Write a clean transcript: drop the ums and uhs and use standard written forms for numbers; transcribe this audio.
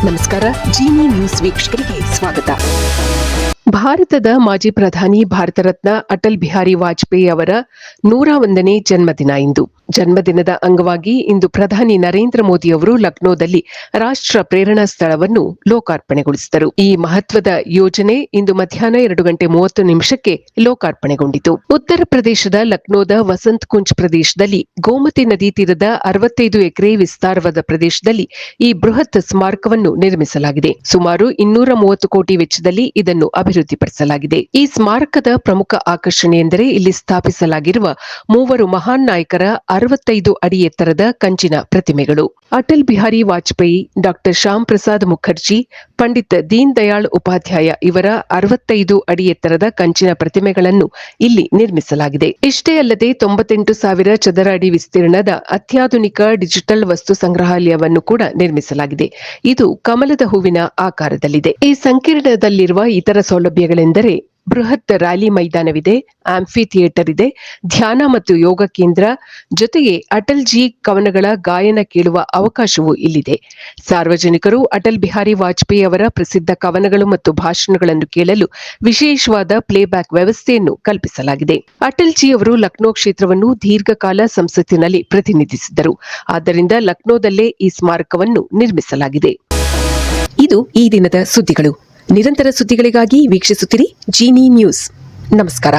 ನಮಸ್ಕಾರ. ಜಿನಿ ನ್ಯೂಸ್ ವೀಕ್ಷಕರಿಗೆ ಸ್ವಾಗತ. ಭಾರತದ ಮಾಜಿ ಪ್ರಧಾನಿ ಭಾರತ ರತ್ನ ಅಟಲ್ ಬಿಹಾರಿ ವಾಜಪೇಯಿ ಅವರ 101ನೇ ಜನ್ಮದಿನ ಇಂದು. ಜನ್ಮದಿನದ ಅಂಗವಾಗಿ ಇಂದು ಪ್ರಧಾನಿ ನರೇಂದ್ರ ಮೋದಿ ಅವರು ಲಕ್ನೋದಲ್ಲಿ ರಾಷ್ಟ್ರ ಪ್ರೇರಣಾ ಸ್ಥಳವನ್ನು ಲೋಕಾರ್ಪಣೆಗೊಳಿಸಿದರು. ಈ ಮಹತ್ವದ ಯೋಜನೆ ಇಂದು ಮಧ್ಯಾಹ್ನ 2:30 ಲೋಕಾರ್ಪಣೆಗೊಂಡಿತು. ಉತ್ತರ ಪ್ರದೇಶದ ಲಕ್ನೋದ ವಸಂತ್ ಕುಂಜ್ ಪ್ರದೇಶದಲ್ಲಿ ಗೋಮತಿ ನದಿ ತೀರದ 65 ಎಕರೆ ವಿಸ್ತಾರವಾದ ಪ್ರದೇಶದಲ್ಲಿ ಈ ಬೃಹತ್ ಸ್ಮಾರಕವನ್ನು ನಿರ್ಮಿಸಲಾಗಿದೆ. ಸುಮಾರು 230 ಕೋಟಿ ವೆಚ್ಚದಲ್ಲಿ ಇದನ್ನು ಅಭಿವೃದ್ಧಿಪಡಿಸಲಾಗಿದೆ. ಈ ಸ್ಮಾರಕದ ಪ್ರಮುಖ ಆಕರ್ಷಣೆ ಎಂದರೆ ಇಲ್ಲಿ ಸ್ಥಾಪಿಸಲಾಗಿರುವ 3 ಮಹಾನ್ ನಾಯಕರ 65 ಅಡಿ ಎತ್ತರದ ಕಂಚಿನ ಪ್ರತಿಮೆಗಳು. ಅಟಲ್ ಬಿಹಾರಿ ವಾಜಪೇಯಿ, ಡಾ ಶ್ಯಾಮ್ ಪ್ರಸಾದ್ ಮುಖರ್ಜಿ, ಪಂಡಿತ್ ದೀನ್ ದಯಾಳ್ ಉಪಾಧ್ಯಾಯ ಇವರ 65 ಅಡಿ ಎತ್ತರದ ಕಂಚಿನ ಪ್ರತಿಮೆಗಳನ್ನು ಇಲ್ಲಿ ನಿರ್ಮಿಸಲಾಗಿದೆ. ಇಷ್ಟೇ ಅಲ್ಲದೆ 98,000 ಚದರ ಅಡಿ ವಿಸ್ತೀರ್ಣದ ಅತ್ಯಾಧುನಿಕ ಡಿಜಿಟಲ್ ವಸ್ತು ಸಂಗ್ರಹಾಲಯವನ್ನು ಕೂಡ ನಿರ್ಮಿಸಲಾಗಿದೆ. ಇದು ಕಮಲದ ಹೂವಿನ ಆಕಾರದಲ್ಲಿದೆ. ಈ ಸಂಕೀರ್ಣದಲ್ಲಿರುವ ಇತರ ಸೌಲಭ್ಯಗಳೆಂದರೆ ಬೃಹತ್ ರ್ಯಾಲಿ ಮೈದಾನವಿದೆ, ಆಂಫಿ ಥಿಯೇಟರ್ ಇದೆ, ಧ್ಯಾನ ಮತ್ತು ಯೋಗ ಕೇಂದ್ರ, ಜೊತೆಗೆ ಅಟಲ್ ಜಿ ಕವನಗಳ ಗಾಯನ ಕೇಳುವ ಅವಕಾಶವೂ ಇಲ್ಲಿದೆ. ಸಾರ್ವಜನಿಕರು ಅಟಲ್ ಬಿಹಾರಿ ವಾಜಪೇಯಿ ಅವರ ಪ್ರಸಿದ್ಧ ಕವನಗಳು ಮತ್ತು ಭಾಷಣಗಳನ್ನು ಕೇಳಲು ವಿಶೇಷವಾದ ಪ್ಲೇಬ್ಯಾಕ್ ವ್ಯವಸ್ಥೆಯನ್ನು ಕಲ್ಪಿಸಲಾಗಿದೆ. ಅಟಲ್ ಜಿ ಅವರು ಲಕ್ನೋ ಕ್ಷೇತ್ರವನ್ನು ದೀರ್ಘಕಾಲ ಸಂಸತ್ತಿನಲ್ಲಿ ಪ್ರತಿನಿಧಿಸಿದ್ದರು. ಆದ್ದರಿಂದ ಲಕ್ನೋದಲ್ಲೇ ಈ ಸ್ಮಾರಕವನ್ನು ನಿರ್ಮಿಸಲಾಗಿದೆ. ಇದು ಈ ದಿನದ ಸುದ್ದಿಗಳು. ನಿರಂತರ ಸುದ್ದಿಗಳಿಗಾಗಿ ವೀಕ್ಷಿಸುತ್ತಿರಿ ಜಿನಿ ನ್ಯೂಸ್. ನಮಸ್ಕಾರ.